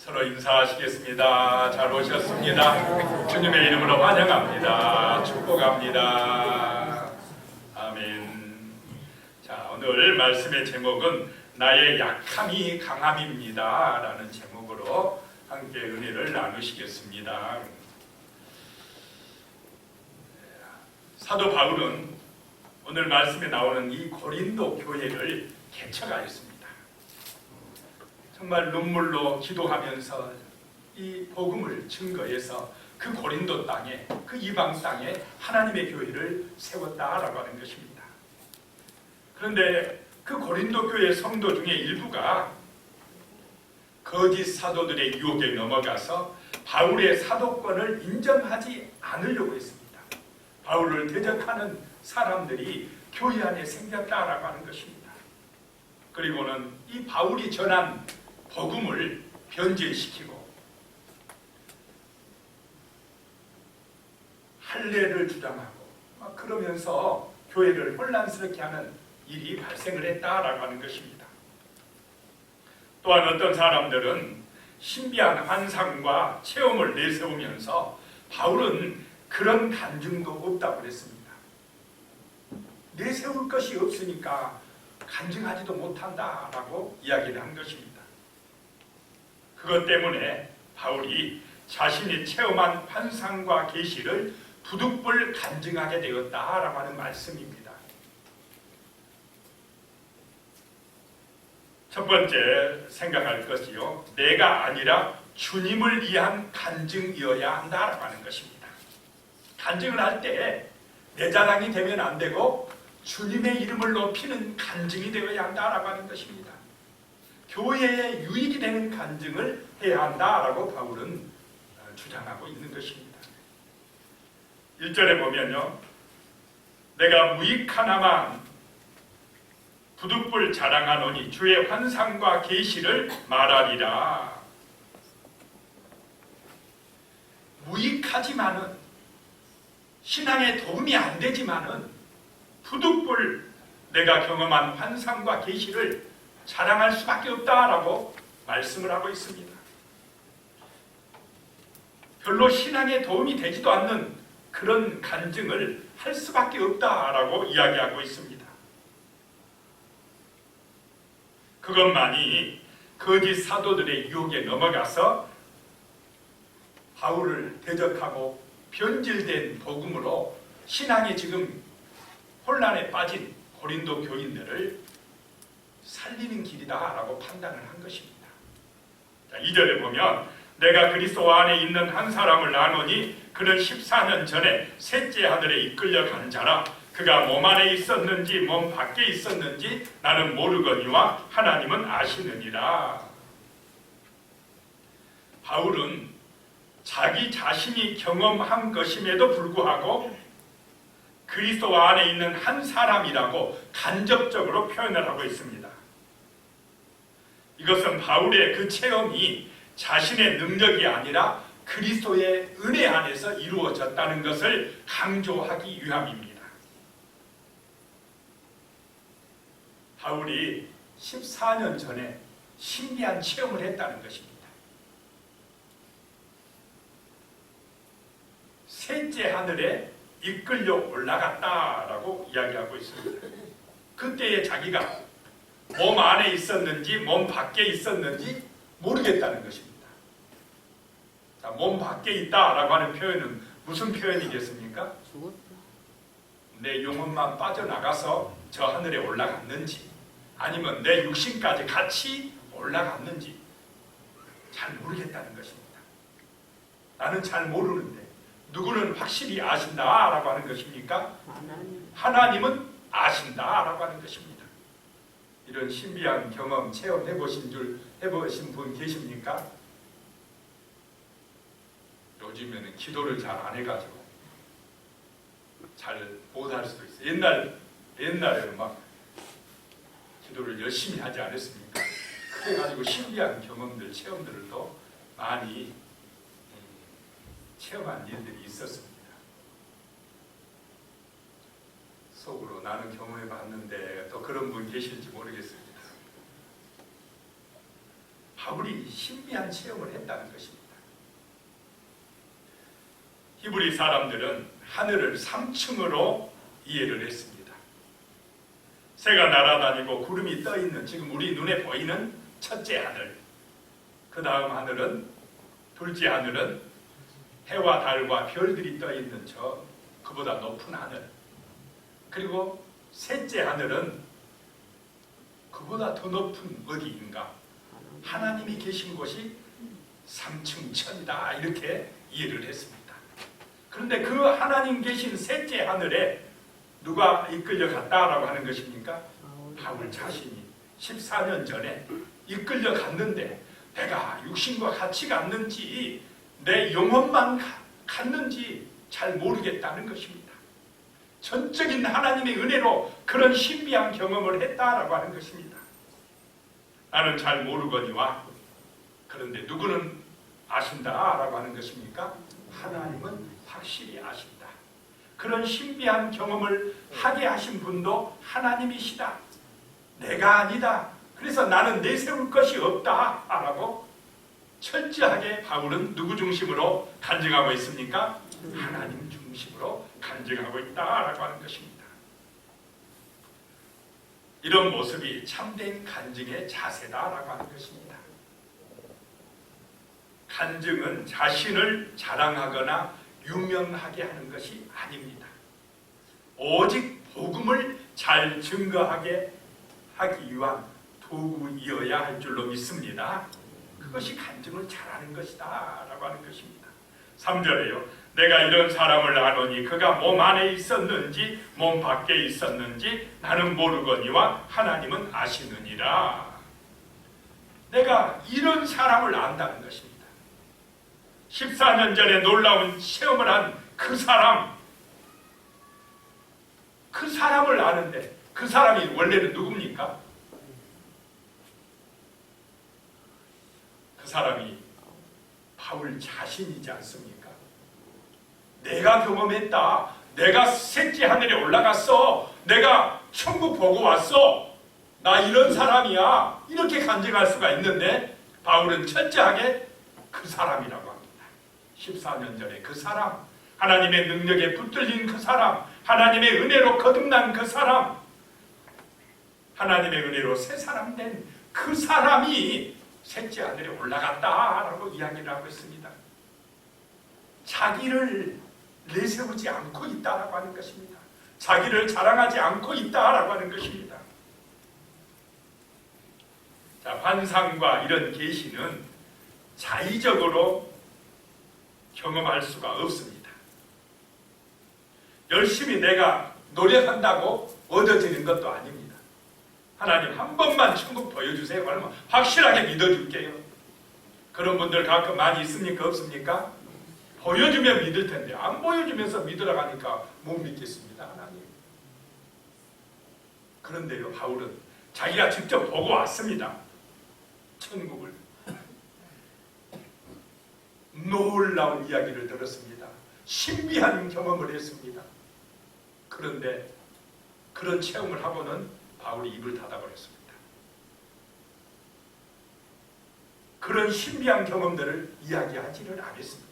서로 인사하시겠습니다. 잘 오셨습니다. 주님의 이름으로 환영합니다. 축복합니다. 아멘. 자, 오늘 말씀의 제목은 나의 약함이 강함입니다 라는 제목으로 함께 은혜를 나누시겠습니다. 사도 바울은 오늘 말씀에 나오는 이 고린도 교회를 개척하였습니다. 정말 눈물로 기도하면서 이 복음을 증거해서 그 고린도 땅에, 그 이방 땅에 하나님의 교회를 세웠다라고 하는 것입니다. 그런데 그 고린도 교회 성도 중에 일부가 거짓 사도들의 유혹에 넘어가서 바울의 사도권을 인정하지 않으려고 했습니다. 바울을 대적하는 사람들이 교회 안에 생겼다라고 하는 것입니다. 그리고는 이 바울이 전한 복음을 변질시키고 할례를 주장하고 그러면서 교회를 혼란스럽게 하는 일이 발생을 했다라고 하는 것입니다. 또한 어떤 사람들은 신비한 환상과 체험을 내세우면서 바울은 그런 간증도 없다고 그랬습니다. 내세울 것이 없으니까 간증하지도 못한다라고 이야기를 한 것입니다. 그것 때문에 바울이 자신이 체험한 환상과 계시를 부득불 간증하게 되었다라고 하는 말씀입니다. 첫 번째 생각할 것이요, 내가 아니라 주님을 위한 간증이어야 한다라고 하는 것입니다. 간증을 할 때 내 자랑이 되면 안 되고 주님의 이름을 높이는 간증이 되어야 한다라고 하는 것입니다. 교회에 유익이 되는 간증을 해야 한다라고 바울은 주장하고 있는 것입니다. 1절에 보면요, 내가 무익하나만 부득불 자랑하노니 주의 환상과 계시를 말하리라. 무익하지만은, 신앙에 도움이 안 되지만은 부득불 내가 경험한 환상과 계시를 자랑할 수밖에 없다라고 말씀을 하고 있습니다. 별로 신앙에 도움이 되지도 않는 그런 간증을 할 수밖에 없다라고 이야기하고 있습니다. 그것만이 거짓 사도들의 유혹에 넘어가서 바울을 대적하고 변질된 복음으로 신앙이 지금 혼란에 빠진 고린도 교인들을 살리는 길이다라고 판단을 한 것입니다. 자, 2절에 보면 내가 그리스도 안에 있는 한 사람을 아노니 그는 14년 전에 셋째 하늘에 이끌려간 자라. 그가 몸 안에 있었는지 몸 밖에 있었는지 나는 모르거니와 하나님은 아시느니라. 바울은 자기 자신이 경험한 것임에도 불구하고 그리스도 안에 있는 한 사람이라고 간접적으로 표현을 하고 있습니다. 이것은 바울의 그 체험이 자신의 능력이 아니라 그리스도의 은혜 안에서 이루어졌다는 것을 강조하기 위함입니다. 바울이 14년 전에 신비한 체험을 했다는 것입니다. 셋째 하늘에 이끌려 올라갔다라고 이야기하고 있습니다. 그때의 자기가 몸 안에 있었는지 몸 밖에 있었는지 모르겠다는 것입니다. 자, 몸 밖에 있다라고 하는 표현은 무슨 표현이겠습니까? 내 영혼만 빠져나가서 저 하늘에 올라갔는지 아니면 내 육신까지 같이 올라갔는지 잘 모르겠다는 것입니다. 나는 잘 모르는데 누구는 확실히 아신다라고 하는 것입니까? 하나님은 아신다라고 하는 것입니다. 이런 신비한 경험, 체험 해보신 분 계십니까? 요즘에는 기도를 잘 안 해가지고 잘 못할 수도 있어요. 옛날에는 막 기도를 열심히 하지 않았습니까? 그래가지고 신비한 경험들, 체험들을 또 많이 체험한 일들이 있었습니다. 속으로 나는 경험해 봤는데 또 그런 분 계실지 모르겠습니다. 바울이 신비한 체험을 했다는 것입니다. 히브리 사람들은 하늘을 3층으로 이해를 했습니다. 새가 날아다니고 구름이 떠있는, 지금 우리 눈에 보이는 첫째 하늘, 그 다음 하늘은, 둘째 하늘은 해와 달과 별들이 떠있는 그보다 높은 하늘, 그리고 셋째 하늘은 그보다 더 높은 어디인가, 하나님이 계신 곳이 3층 천이다, 이렇게 이해를 했습니다. 그런데 그 하나님 계신 셋째 하늘에 누가 이끌려 갔다라고 하는 것입니까? 바울 자신이 14년 전에 이끌려 갔는데 내가 육신과 같이 갔는지 내 영혼만 갔는지 잘 모르겠다는 것입니다. 전적인 하나님의 은혜로 그런 신비한 경험을 했다라고 하는 것입니다. 나는 잘 모르거니와 그런데 누구는 아신다라고 하는 것입니까? 하나님은 확실히 아신다. 그런 신비한 경험을 하게 하신 분도 하나님이시다. 내가 아니다. 그래서 나는 내세울 것이 없다 라고 철저하게 바울은 누구 중심으로 간증하고 있습니까? 하나님 중심으로 간증하고 있다라고 하는 것입니다. 이런 모습이 참된 간증의 자세다라고 하는 것입니다. 간증은 자신을 자랑하거나 유명하게 하는 것이 아닙니다. 오직 복음을 잘 증거하게 하기 위한 도구이어야 할 줄로 믿습니다. 그것이 간증을 잘하는 것이다 라고 하는 것입니다. 3절에요. 내가 이런 사람을 아노니 그가 몸 안에 있었는지 몸 밖에 있었는지 나는 모르거니와 하나님은 아시느니라. 내가 이런 사람을 안다는 것입니다. 14년 전에 놀라운 체험을 한 그 사람을 아는데 그 사람이 원래는 누굽니까? 그 사람이 바울 자신이지 않습니까? 내가 경험했다. 내가 셋째 하늘에 올라갔어. 내가 천국 보고 왔어. 나 이런 사람이야. 이렇게 간증할 수가 있는데 바울은 철저하게 그 사람이라고 합니다. 14년 전에 그 사람, 하나님의 능력에 붙들린 그 사람, 하나님의 은혜로 거듭난 그 사람, 하나님의 은혜로 새 사람 된 그 사람이 셋째 하늘에 올라갔다라고 이야기를 하고 있습니다. 자기를 내세우지 않고 있다라고 하는 것입니다. 자기를 자랑하지 않고 있다라고 하는 것입니다. 자, 환상과 이런 계시는 자의적으로 경험할 수가 없습니다. 열심히 내가 노력한다고 얻어지는 것도 아닙니다. 하나님 한 번만 천국 보여주세요. 그러면 확실하게 믿어줄게요. 그런 분들 가끔 많이 있습니까? 없습니까? 보여주면 믿을 텐데 안 보여주면서 믿으라고 하니까 못 믿겠습니다. 하나님. 그런데요, 바울은 자기가 직접 보고 왔습니다. 천국을. 놀라운 이야기를 들었습니다. 신비한 경험을 했습니다. 그런데 그런 체험을 하고는 바울이 입을 닫아버렸습니다. 그런 신비한 경험들을 이야기하지를 않았습니다.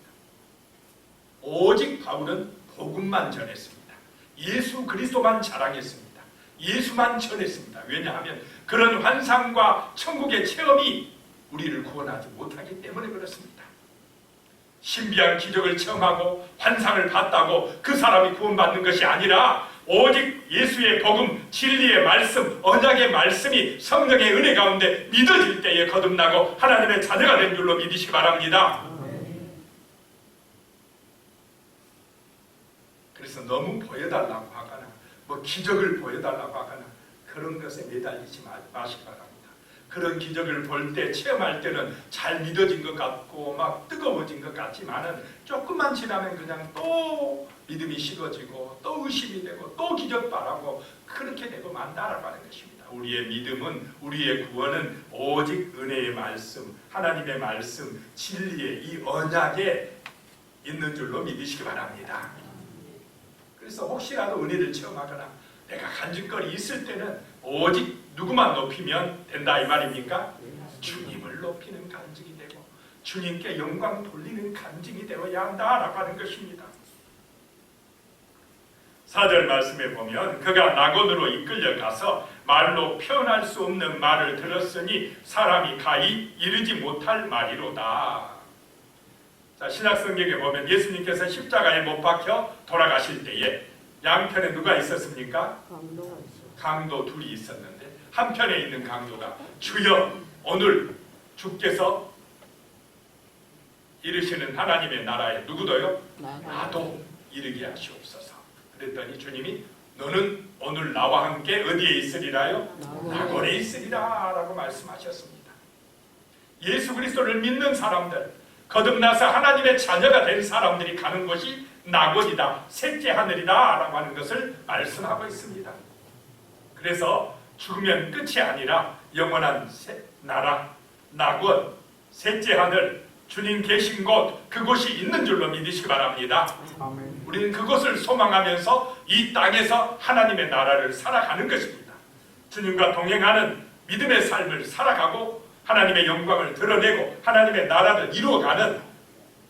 오직 바울은 복음만 전했습니다. 예수 그리스도만 자랑했습니다. 예수만 전했습니다. 왜냐하면 그런 환상과 천국의 체험이 우리를 구원하지 못하기 때문에 그렇습니다. 신비한 기적을 체험하고 환상을 봤다고 그 사람이 구원받는 것이 아니라 오직 예수의 복음, 진리의 말씀, 언약의 말씀이 성령의 은혜 가운데 믿어질 때에 거듭나고 하나님의 자녀가 된 줄로 믿으시기 바랍니다. 그래서 너무 보여달라고 하거나 뭐 기적을 보여달라고 하거나 그런 것에 매달리지 마시기 바랍니다. 그런 기적을 볼 때, 체험할 때는 잘 믿어진 것 같고 막 뜨거워진 것 같지만은 조금만 지나면 그냥 또 믿음이 식어지고 또 의심이 되고 또 기적 바라고 그렇게 되고 만다라고 하는 것입니다. 우리의 믿음은, 우리의 구원은 오직 은혜의 말씀, 하나님의 말씀, 진리의 이 언약에 있는 줄로 믿으시기 바랍니다. 그래서 혹시라도 은혜를 체험하거나 내가 간증거리 있을 때는 오직 누구만 높이면 된다 이 말입니까? 주님을 높이는 간증이 되고 주님께 영광 돌리는 간증이 되어야 한다라고 하는 것입니다. 4절 말씀에 보면 그가 낙원으로 이끌려가서 말로 표현할 수 없는 말을 들었으니 사람이 가히 이르지 못할 말이로다. 자, 신약성경에 보면 예수님께서 십자가에 못 박혀 돌아가실 때에 양편에 누가 있었습니까? 강도 둘이 있었는데 한편에 있는 강도가 주여 오늘 주께서 이르시는 하나님의 나라에 누구도요? 나도 이르게 하시옵소서. 그랬더니 주님이 너는 오늘 나와 함께 어디에 있으리라요? 낙원에 있으리라 라고 말씀하셨습니다. 예수 그리스도를 믿는 사람들, 거듭나서 하나님의 자녀가 된 사람들이 가는 곳이 낙원이다, 셋째 하늘이다 라고 하는 것을 말씀하고 있습니다. 그래서 죽으면 끝이 아니라 영원한 나라, 낙원, 셋째 하늘, 주님 계신 곳, 그곳이 있는 줄로 믿으시기 바랍니다. 우리는 그것을 소망하면서 이 땅에서 하나님의 나라를 살아가는 것입니다. 주님과 동행하는 믿음의 삶을 살아가고 하나님의 영광을 드러내고 하나님의 나라를 이루어가는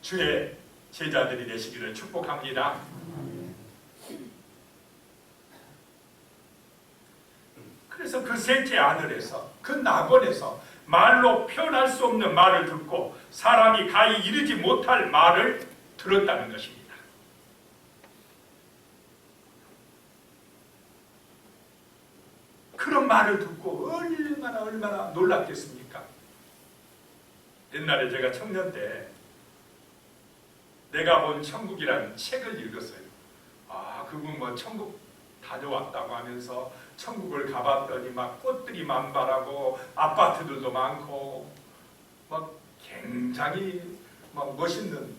주의 제자들이 되시기를 축복합니다. 그래서 그 셋째 하늘에서, 그 낙원에서 말로 표현할 수 없는 말을 듣고 사람이 가히 이르지 못할 말을 들었다는 것입니다. 그런 말을 듣고 얼마나 놀랐겠습니까? 옛날에 제가 청년 때 내가 본 천국이라는 책을 읽었어요. 아, 그분 뭐 천국 다녀왔다고 하면서 천국을 가봤더니 막 꽃들이 만발하고 아파트들도 많고 막 굉장히 막 멋있는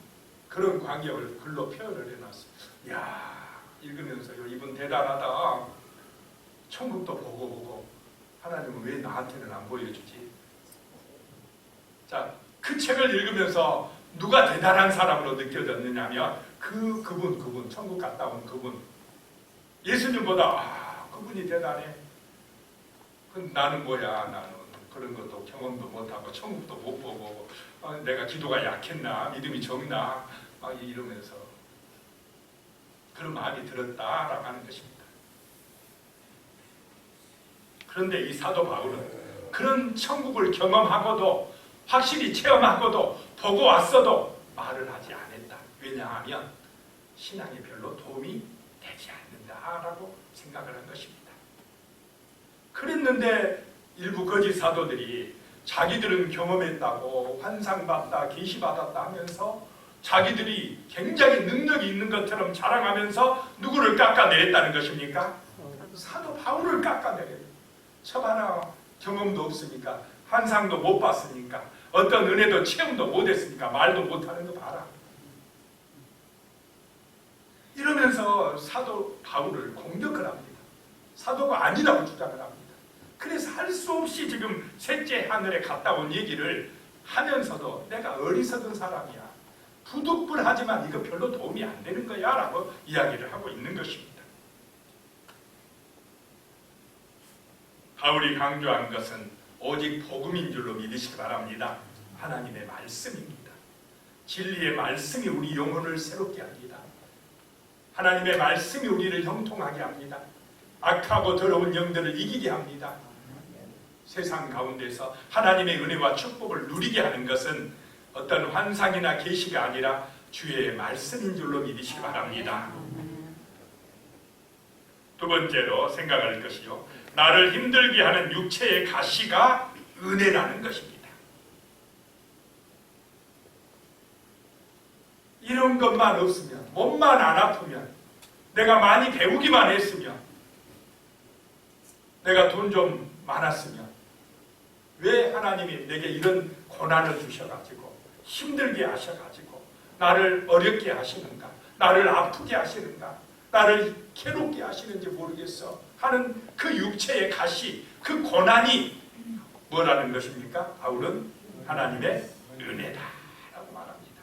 그런 광경을 글로 표현을 해놨어요. 이야, 읽으면서요, 이분 대단하다. 천국도 보고 하나님은 왜 나한테는 안 보여주지? 자, 그 책을 읽으면서 누가 대단한 사람으로 느껴졌느냐면 그분 천국 갔다 온 그분, 예수님보다 그분이 대단해. 나는 뭐야, 나는 그런 것도 경험도 못하고 천국도 못 보고 내가 기도가 약했나, 믿음이 적나 이러면서 그런 마음이 들었다라고 하는 것입니다. 그런데 이 사도 바울은 그런 천국을 경험하고도 확실히 체험하고도 보고 왔어도 말을 하지 않았다. 왜냐하면 신앙에 별로 도움이 되지 않는다라고 생각을 한 것입니다. 그랬는데 일부 거짓 사도들이 자기들은 경험했다고 환상받다, 계시받았다 하면서 자기들이 굉장히 능력이 있는 것처럼 자랑하면서 누구를 깎아내렸다는 것입니까? 사도 바울을 깎아내려요. 저봐라, 경험도 없으니까, 환상도 못 봤으니까, 어떤 은혜도 체험도 못했으니까 말도 못하는 거 봐라. 이러면서 사도 바울을 공격을 합니다. 사도가 아니라고 주장을 합니다. 그래서 할 수 없이 지금 셋째 하늘에 갔다 온 얘기를 하면서도 내가 어리석은 사람이야, 부득불하지만 이거 별로 도움이 안 되는 거야 라고 이야기를 하고 있는 것입니다. 바울이 강조한 것은 오직 복음인 줄로 믿으시기 바랍니다. 하나님의 말씀입니다. 진리의 말씀이 우리 영혼을 새롭게 합니다. 하나님의 말씀이 우리를 형통하게 합니다. 악하고 더러운 영들을 이기게 합니다. 세상 가운데서 하나님의 은혜와 축복을 누리게 하는 것은 어떤 환상이나 계시가 아니라 주의 말씀인 줄로 믿으시기 바랍니다. 두 번째로 생각할 것이요, 나를 힘들게 하는 육체의 가시가 은혜라는 것입니다. 이런 것만 없으면, 몸만 안 아프면, 내가 많이 배우기만 했으면, 내가 돈 좀 많았으면, 왜 하나님이 내게 이런 고난을 주셔가지고 힘들게 하셔가지고 나를 어렵게 하시는가, 나를 아프게 하시는가, 나를 괴롭게 하시는지 모르겠어 하는 그 육체의 가시, 그 고난이 뭐라는 것입니까? 바울은 하나님의 은혜다 라고 말합니다.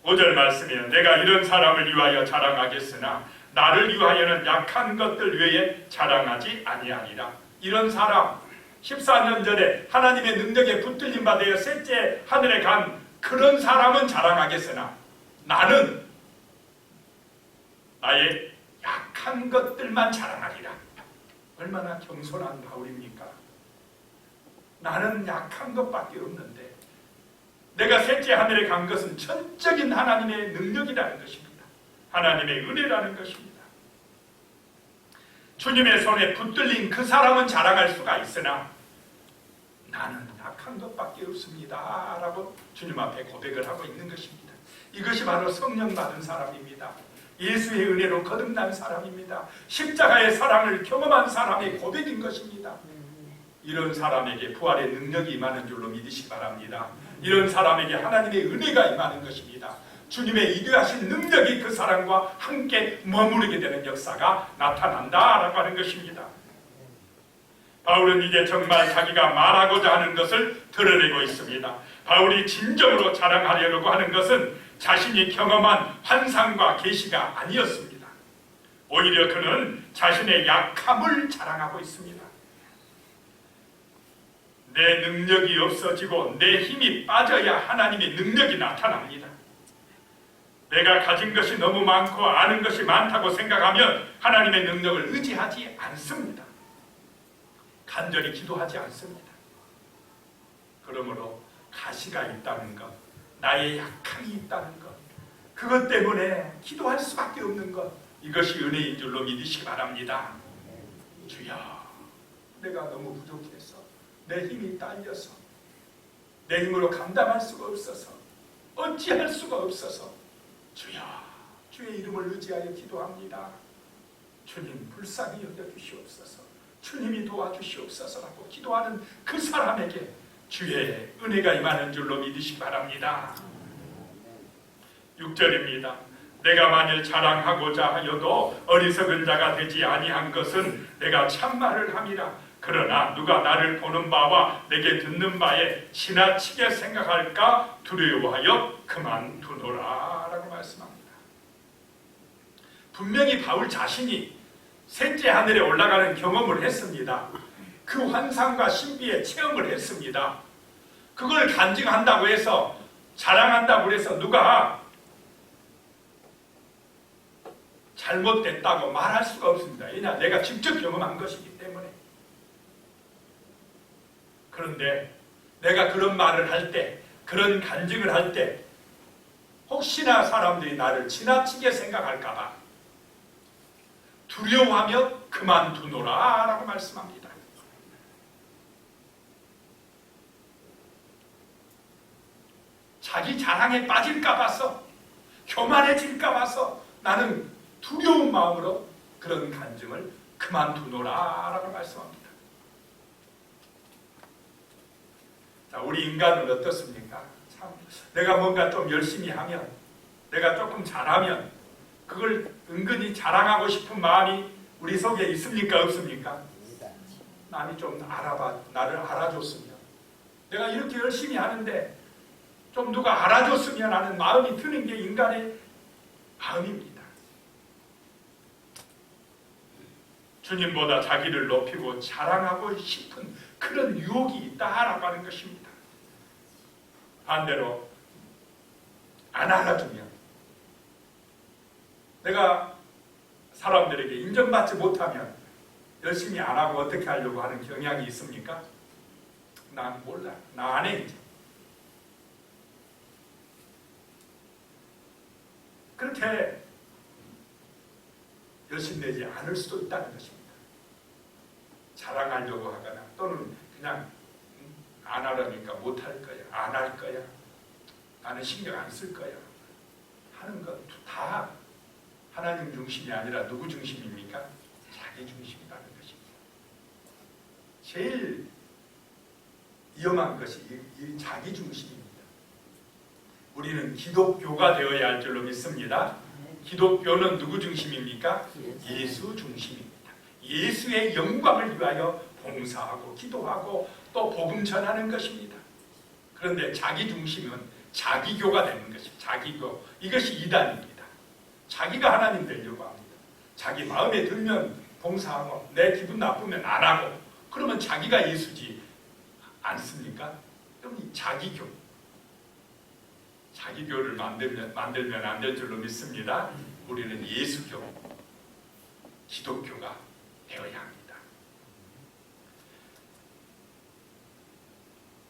5절 말씀에 내가 이런 사람을 위하여 자랑하겠으나 나를 위하여는 약한 것들 외에 자랑하지 아니하리라. 이런 사람, 14년 전에 하나님의 능력에 붙들림 받아 셋째 하늘에 간 그런 사람은 자랑하겠으나 나는 나의 약한 것들만 자랑하리라. 얼마나 겸손한 바울입니까? 나는 약한 것밖에 없는데 내가 셋째 하늘에 간 것은 전적인 하나님의 능력이라는 것입니다. 하나님의 은혜라는 것입니다. 주님의 손에 붙들린 그 사람은 자랑할 수가 있으나 나는 약한 것밖에 없습니다 라고 주님 앞에 고백을 하고 있는 것입니다. 이것이 바로 성령 받은 사람입니다. 예수의 은혜로 거듭난 사람입니다. 십자가의 사랑을 경험한 사람의 고백인 것입니다. 이런 사람에게 부활의 능력이 임하는 줄로 믿으시기 바랍니다. 이런 사람에게 하나님의 은혜가 임하는 것입니다. 주님의 이루하신 능력이 그 사람과 함께 머무르게 되는 역사가 나타난다라고 하는 것입니다. 바울은 이제 정말 자기가 말하고자 하는 것을 드러내고 있습니다. 바울이 진정으로 자랑하려고 하는 것은 자신이 경험한 환상과 계시가 아니었습니다. 오히려 그는 자신의 약함을 자랑하고 있습니다. 내 능력이 없어지고 내 힘이 빠져야 하나님의 능력이 나타납니다. 내가 가진 것이 너무 많고 아는 것이 많다고 생각하면 하나님의 능력을 의지하지 않습니다. 간절히 기도하지 않습니다. 그러므로 가시가 있다는 것, 나의 약함이 있다는 것, 그것 때문에 기도할 수밖에 없는 것, 이것이 은혜인 줄로 믿으시기 바랍니다. 주여, 내가 너무 부족해서 내 힘이 딸려서 내 힘으로 감당할 수가 없어서 어찌할 수가 없어서 주여, 주의 이름을 의지하여 기도합니다. 주님 불쌍히 여겨주시옵소서, 주님이 도와주시옵소서라고 기도하는 그 사람에게 주의 은혜가 임하는 줄로 믿으시기 바랍니다. 6절입니다. 내가 만일 자랑하고자 하여도 어리석은 자가 되지 아니한 것은 내가 참말을 함이라. 그러나 누가 나를 보는 바와 내게 듣는 바에 지나치게 생각할까 두려워하여 그만두노라 라고 말씀합니다. 분명히 바울 자신이 셋째 하늘에 올라가는 경험을 했습니다. 그 환상과 신비의 체험을 했습니다. 그걸 간증한다고 해서, 자랑한다고 해서 누가 잘못됐다고 말할 수가 없습니다. 왜냐, 내가 직접 경험한 것이기 때문에. 그런데 내가 그런 말을 할 때, 그런 간증을 할 때 혹시나 사람들이 나를 지나치게 생각할까 봐 두려워하며 그만두노라 라고 말씀합니다. 자기 자랑에 빠질까 봐서, 교만해질까 봐서 나는 두려운 마음으로 그런 간증을 그만두노라 라고 말씀합니다. 자, 우리 인간은 어떻습니까? 참, 내가 뭔가 좀 열심히 하면, 내가 조금 잘하면 그걸 은근히 자랑하고 싶은 마음이 우리 속에 있습니까? 없습니까? 남이 좀 나를 알아줬으면, 내가 이렇게 열심히 하는데 좀 누가 알아줬으면 하는 마음이 드는 게 인간의 마음입니다. 주님보다 자기를 높이고 자랑하고 싶은 그런 유혹이 있다라고 하는 것입니다. 반대로 안 알아주면, 내가 사람들에게 인정받지 못하면 열심히 안 하고 어떻게 하려고 하는 경향이 있습니까? 난 몰라, 나 안 해 이제. 그렇게 열심내지 않을 수도 있다는 것입니다. 자랑하려고 하거나 또는 그냥 안 하려니까 못할 거야, 안 할 거야, 나는 신경 안 쓸 거야 하는 것 다 하나님 중심이 아니라 누구 중심입니까? 자기 중심이라는 것입니다. 제일 위험한 것이 이 자기 중심입니다. 우리는 기독교가 되어야 할 줄로 믿습니다. 기독교는 누구 중심입니까? 예수 중심입니다. 예수의 영광을 위하여 봉사하고 기도하고 또 복음 전하는 것입니다. 그런데 자기 중심은 자기교가 되는 것입니다. 자기교, 이것이 이단입니다. 자기가 하나님 되려고 합니다. 자기 마음에 들면 봉사하고 내 기분 나쁘면 안 하고 그러면 자기가 예수지 않습니까? 그럼 이 자기교를 만들면 안 될 줄로 믿습니다. 우리는 예수교, 기독교가 되어야 합니다.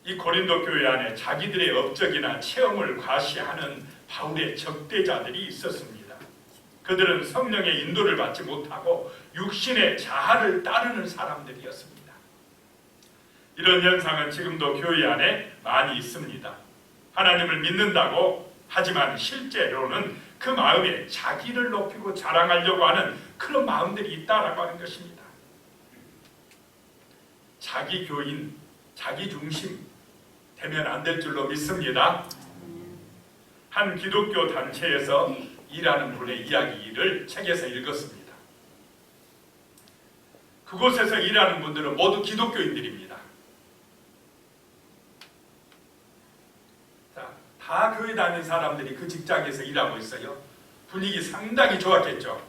이 고린도 교회 안에 자기들의 업적이나 체험을 과시하는 바울의 적대자들이 있었습니다. 그들은 성령의 인도를 받지 못하고 육신의 자아를 따르는 사람들이었습니다. 이런 현상은 지금도 교회 안에 많이 있습니다. 하나님을 믿는다고 하지만 실제로는 그 마음에 자기를 높이고 자랑하려고 하는 그런 마음들이 있다라고 하는 것입니다. 자기교인, 자기중심 되면 안 될 줄로 믿습니다. 한 기독교 단체에서 일하는 분의 이야기를 책에서 읽었습니다. 그곳에서 일하는 분들은 모두 기독교인들입니다. 자, 다 교회 다니는 사람들이 그 직장에서 일하고 있어요. 분위기 상당히 좋았겠죠.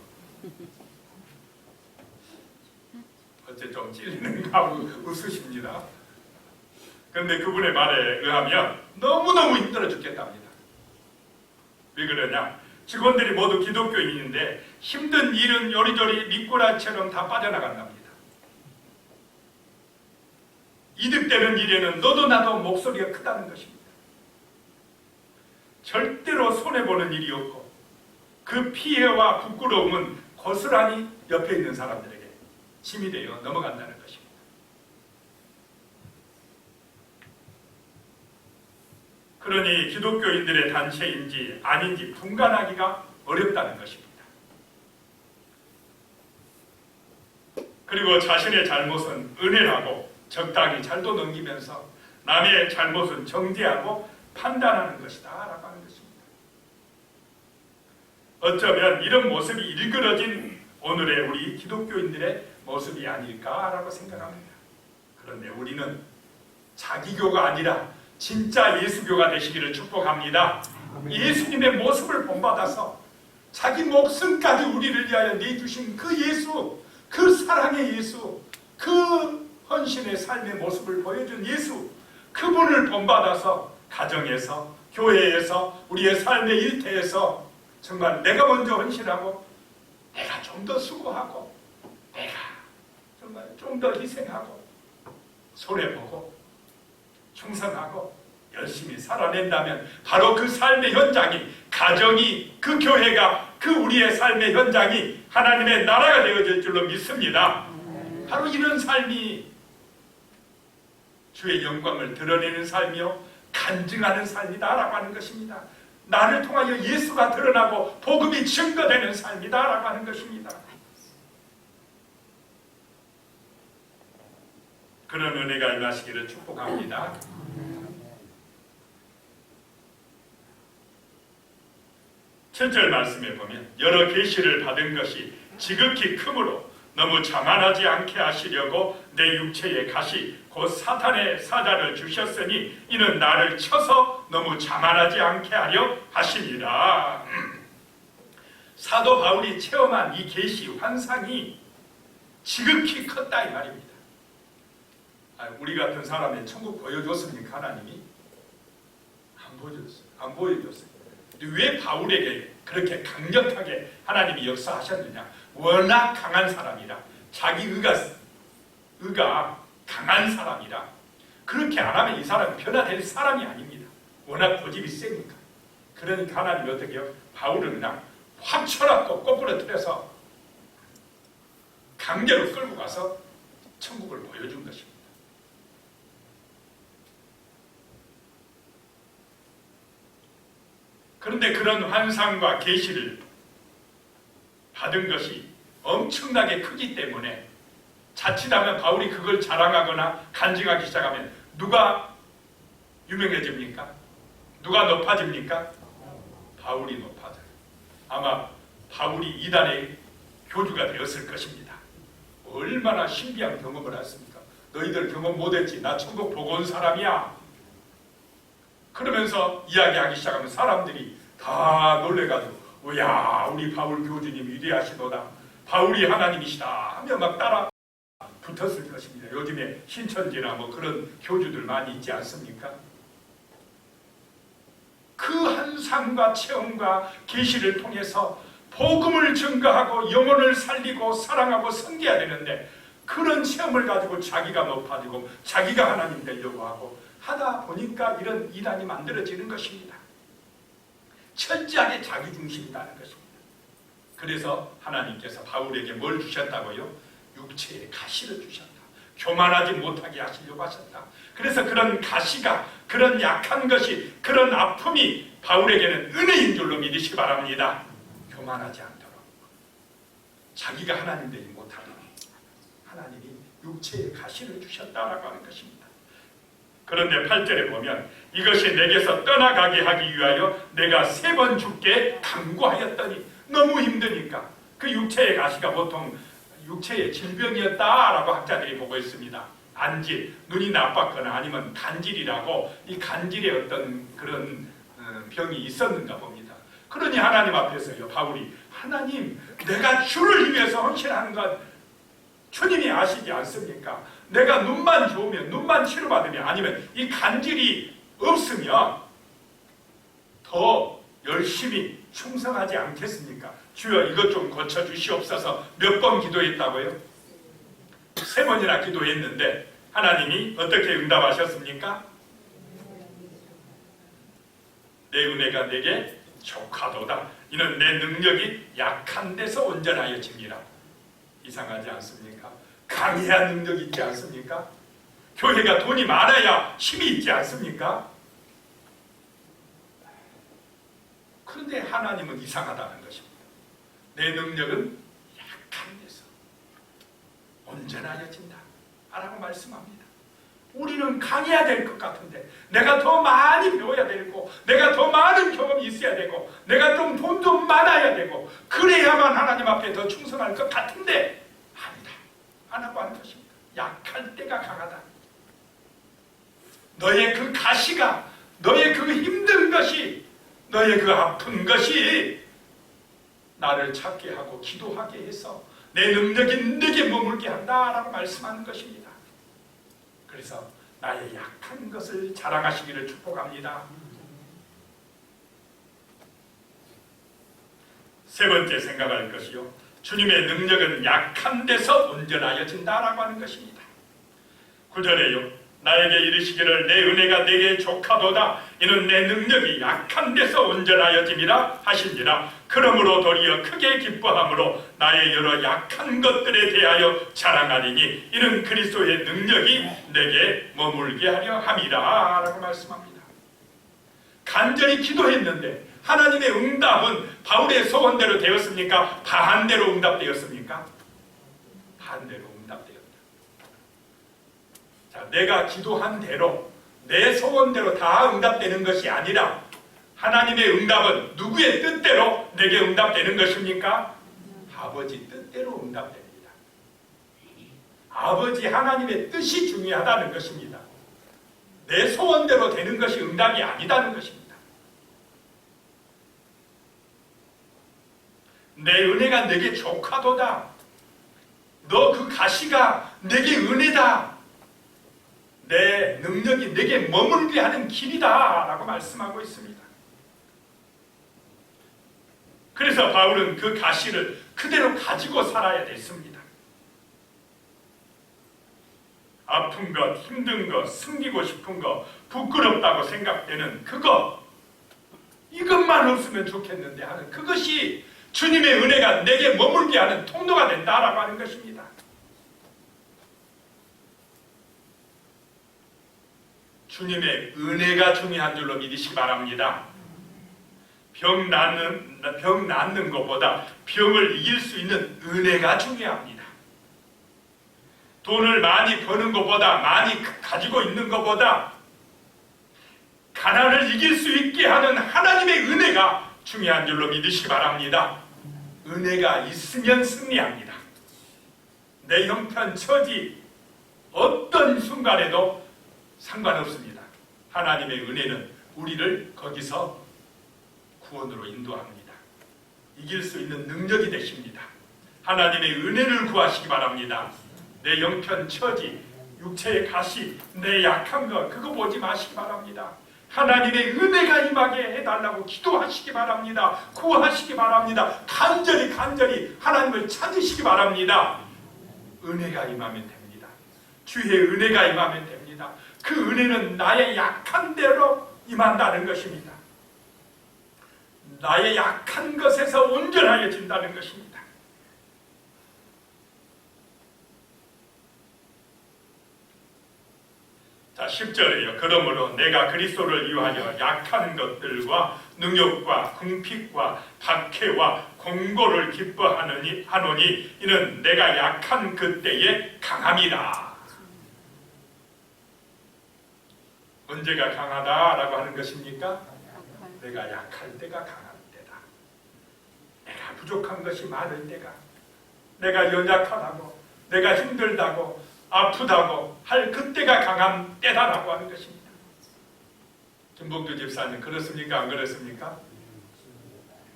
어째 좀 찔리는가 하고 웃으십니다. 그런데 그분의 말에 의하면 너무너무 힘들어 죽겠답니다. 왜 그러냐? 직원들이 모두 기독교인인데 힘든 일은 요리조리 미꾸라지처럼 다 빠져나간답니다. 이득되는 일에는 너도 나도 목소리가 크다는 것입니다. 절대로 손해보는 일이 없고 그 피해와 부끄러움은 고스란히 옆에 있는 사람들에게 짐이 되어 넘어간다는 것입니다. 그러니 기독교인들의 단체인지 아닌지 분간하기가 어렵다는 것입니다. 그리고 자신의 잘못은 은혜라고 적당히 잘도 넘기면서 남의 잘못은 정죄하고 판단하는 것이다 라고 하는 것입니다. 어쩌면 이런 모습이 일그러진 오늘의 우리 기독교인들의 모습이 아닐까라고 생각합니다. 그런데 우리는 자기교가 아니라 진짜 예수교가 되시기를 축복합니다. 예수님의 모습을 본받아서 자기 목숨까지 우리를 위하여 내주신 그 예수, 그 사랑의 예수, 그 헌신의 삶의 모습을 보여준 예수, 그분을 본받아서 가정에서, 교회에서, 우리의 삶의 일터에서 정말 내가 먼저 헌신하고 내가 좀 더 수고하고 내가 정말 좀 더 희생하고 손해보고 충성하고 열심히 살아낸다면 바로 그 삶의 현장이, 가정이, 그 교회가, 그 우리의 삶의 현장이 하나님의 나라가 되어질 줄로 믿습니다. 바로 이런 삶이 주의 영광을 드러내는 삶이요 간증하는 삶이다라고 하는 것입니다. 나를 통하여 예수가 드러나고 복음이 증거되는 삶이다라고 하는 것입니다. 그런 은혜가 임하시기를 축복합니다. 7절 말씀에 보면 여러 계시를 받은 것이 지극히 크므로 너무 자만하지 않게 하시려고 내 육체의 가시 곧 사탄의 사자를 주셨으니 이는 나를 쳐서 너무 자만하지 않게 하려 하시니라. 사도 바울이 체험한 이 계시 환상이 지극히 컸다 이 말입니다. 우리 같은 사람의 천국 보여줬습니까? 하나님이? 안 보여줬어요. 안 보여줬어요. 왜 바울에게 그렇게 강력하게 하나님이 역사하셨느냐? 워낙 강한 사람이라, 자기 의가 강한 사람이라 그렇게 안 하면 이 사람이 변화될 사람이 아닙니다. 워낙 고집이 세니까. 그러니까 하나님이 어떻게 해요? 바울을 그냥 확 쳐놨고 거꾸로 틀어서 강제로 끌고 가서 천국을 보여준 것입니다. 그런데 그런 환상과 계시를 받은 것이 엄청나게 크기 때문에 자칫하면 바울이 그걸 자랑하거나 간증하기 시작하면 누가 유명해집니까? 누가 높아집니까? 바울이 높아져요. 아마 바울이 이단의 교주가 되었을 것입니다. 얼마나 신비한 경험을 했습니까? 너희들 경험 못했지? 나 천국 보고 온 사람이야. 그러면서 이야기하기 시작하면 사람들이 다 놀래가지고 야 우리 바울 교주님 위대하시도다. 바울이 하나님이시다 하며 막 따라 붙었을 것입니다. 요즘에 신천지나 뭐 그런 교주들 많이 있지 않습니까? 그 한 삶과 체험과 계시를 통해서 복음을 증거하고 영혼을 살리고 사랑하고 섬겨야 되는데, 그런 체험을 가지고 자기가 높아지고 자기가 하나님 되려고 하고 하다 보니까 이런 이단이 만들어지는 것입니다. 철저하게 자기중심이라는 것입니다. 그래서 하나님께서 바울에게 뭘 주셨다고요? 육체의 가시를 주셨다. 교만하지 못하게 하시려고 하셨다. 그래서 그런 가시가, 그런 약한 것이, 그런 아픔이 바울에게는 은혜인 줄로 믿으시기 바랍니다. 교만하지 않도록. 자기가 하나님 되지 못하니 하나님이 육체의 가시를 주셨다라고 하는 것입니다. 그런데 8절에 보면 이것이 내게서 떠나가게 하기 위하여 내가 3번 죽게 간구하였더니, 너무 힘드니까. 그 육체의 가시가 보통 육체의 질병이었다라고 학자들이 보고 있습니다. 안질, 눈이 나빴거나 아니면 간질이라고, 이 간질의 어떤 그런 병이 있었는가 봅니다. 그러니 하나님 앞에서요, 바울이 하나님, 내가 주를 위해서 헌신하는 것 주님이 아시지 않습니까? 내가 눈만 좋으면, 눈만 치료받으면, 아니면 이 간질이 없으면 더 열심히 충성하지 않겠습니까? 주여 이것 좀 고쳐주시옵소서. 몇 번 기도했다고요? 3번이나 기도했는데 하나님이 어떻게 응답하셨습니까? 내 은혜가 내게 족하도다. 이는 내 능력이 약한 데서 온전하여짐이라. 이상하지 않습니까? 강해야 능력이 있지 않습니까? 교회가 돈이 많아야 힘이 있지 않습니까? 그런데 하나님은 이상하다는 것입니다. 내 능력은 약한 데서 온전하여진다 라고 말씀합니다. 우리는 강해야 될 것 같은데, 내가 더 많이 배워야 되고, 내가 더 많은 경험이 있어야 되고, 내가 좀 돈도 많아야 되고, 그래야만 하나님 앞에 더 충성할 것 같은데 아니다, 안 하고 하는 것입니다. 약할 때가 강하다. 너의 그 가시가, 너의 그 힘든 것이, 너의 그 아픈 것이 나를 찾게 하고 기도하게 해서 내 능력이 내게 머물게 한다라고 말씀하는 것입니다. 그래서 나의 약한 것을 자랑하시기를 축복합니다. 3번째 생각할 것이요, 주님의 능력은 약한 데서 온전하여진다라고 하는 것입니다. 9절에요, 나에게 이르시기를 내 은혜가 내게 족하도다. 이는 내 능력이 약한 데서 온전하여짐이라 하시니라. 그러므로 도리어 크게 기뻐함으로 나의 여러 약한 것들에 대하여 자랑하리니 이는 그리스도의 능력이 내게 머물게 하려 함이라 라고 말씀합니다. 간절히 기도했는데 하나님의 응답은 바울의 소원대로 되었습니까? 반대로 응답되었습니까? 반대로 응답되었다. 자, 내가 기도한 대로, 내 소원대로 다 응답되는 것이 아니라 하나님의 응답은 누구의 뜻대로 내게 응답되는 것입니까? 아버지 뜻대로 응답됩니다. 아버지 하나님의 뜻이 중요하다는 것입니다. 내 소원대로 되는 것이 응답이 아니다는 것입니다. 내 은혜가 내게 족하도다. 너 그 가시가 내게 은혜다. 내 능력이 내게 머물게 하는 길이다 라고 말씀하고 있습니다. 그래서 바울은 그 가시를 그대로 가지고 살아야 됐습니다. 아픈 것, 힘든 것, 숨기고 싶은 것, 부끄럽다고 생각되는 그것, 이것만 없으면 좋겠는데 하는 그것이 주님의 은혜가 내게 머물게 하는 통로가 된다라고 하는 것입니다. 주님의 은혜가 중요한 줄로 믿으시기 바랍니다. 병 낫는 것보다 병을 이길 수 있는 은혜가 중요합니다. 돈을 많이 버는 것보다, 많이 가지고 있는 것보다 가난을 이길 수 있게 하는 하나님의 은혜가 중요한 줄로 믿으시기 바랍니다. 은혜가 있으면 승리합니다. 내 형편, 처지, 어떤 순간에도 상관없습니다. 하나님의 은혜는 우리를 거기서 구원으로 인도합니다. 이길 수 있는 능력이 되십니다. 하나님의 은혜를 구하시기 바랍니다. 내 영편 처지, 육체의 가시, 내 약한 것 그거 보지 마시기 바랍니다. 하나님의 은혜가 임하게 해달라고 기도하시기 바랍니다. 구하시기 바랍니다. 간절히 하나님을 찾으시기 바랍니다. 은혜가 임하면 됩니다. 주의 은혜가 임하면 됩니다. 그 은혜는 나의 약한 대로 임한다는 것입니다. 나의 약한 것에서 온전하여진다는 것입니다. 자, 10절에요. 그러므로 내가 그리스도를 위하여 약한 것들과 능욕과 궁핍과 박해와 공고를 기뻐하노니 이는 내가 약한 그때에 강함이라. 언제가 강하다라고 하는 것입니까? 내가 약할 때가 강한 때다. 내가 부족한 것이 많을 때가, 내가 연약하다고, 내가 힘들다고, 아프다고 할 그때가 강한 때다라고 하는 것입니다. 김복두 집사님 그렇습니까? 안 그렇습니까?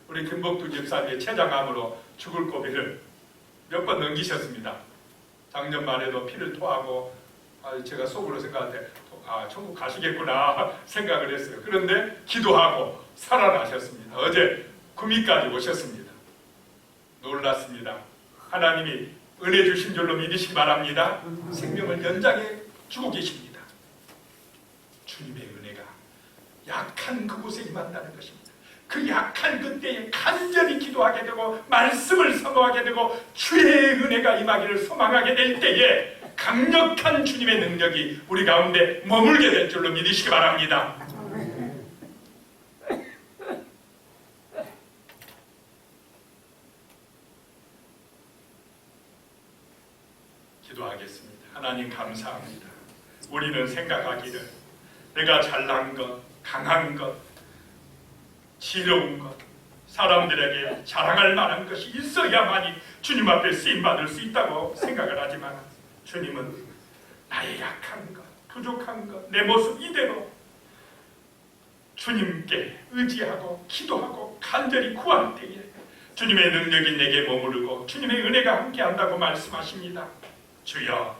우리 김복두 집사님의 췌장암으로 죽을 고비를 몇 번 넘기셨습니다. 작년 말에도 피를 토하고 제가 속으로 생각할 때 천국 가시겠구나 생각을 했어요. 그런데 기도하고 살아나셨습니다. 어제 구미까지 오셨습니다. 놀랐습니다. 하나님이 은혜 주신 줄로 믿으시기 바랍니다. 생명을 연장해 주고 계십니다. 주님의 은혜가 약한 그곳에 임한다는 것입니다. 그 약한 그때에 간절히 기도하게 되고 말씀을 사모하게 되고 주의 은혜가 임하기를 소망하게 될 때에 강력한 주님의 능력이 우리 가운데 머물게 될 줄로 믿으시기 바랍니다. 기도하겠습니다. 하나님 감사합니다. 우리는 생각하기를 내가 잘난 것, 강한 것, 지혜로운 것, 사람들에게 자랑할 만한 것이 있어야만이 주님 앞에 쓰임받을 수 있다고 생각을 하지만 주님은 나의 약한 것, 부족한 것, 내 모습 이대로 주님께 의지하고 기도하고 간절히 구할 때에 주님의 능력이 내게 머무르고 주님의 은혜가 함께한다고 말씀하십니다. 주여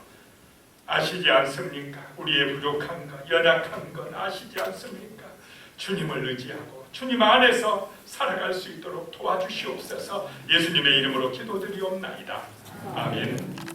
아시지 않습니까? 우리의 부족한 것, 연약한 것 아시지 않습니까? 주님을 의지하고 주님 안에서 살아갈 수 있도록 도와주시옵소서. 예수님의 이름으로 기도드리옵나이다. 아멘.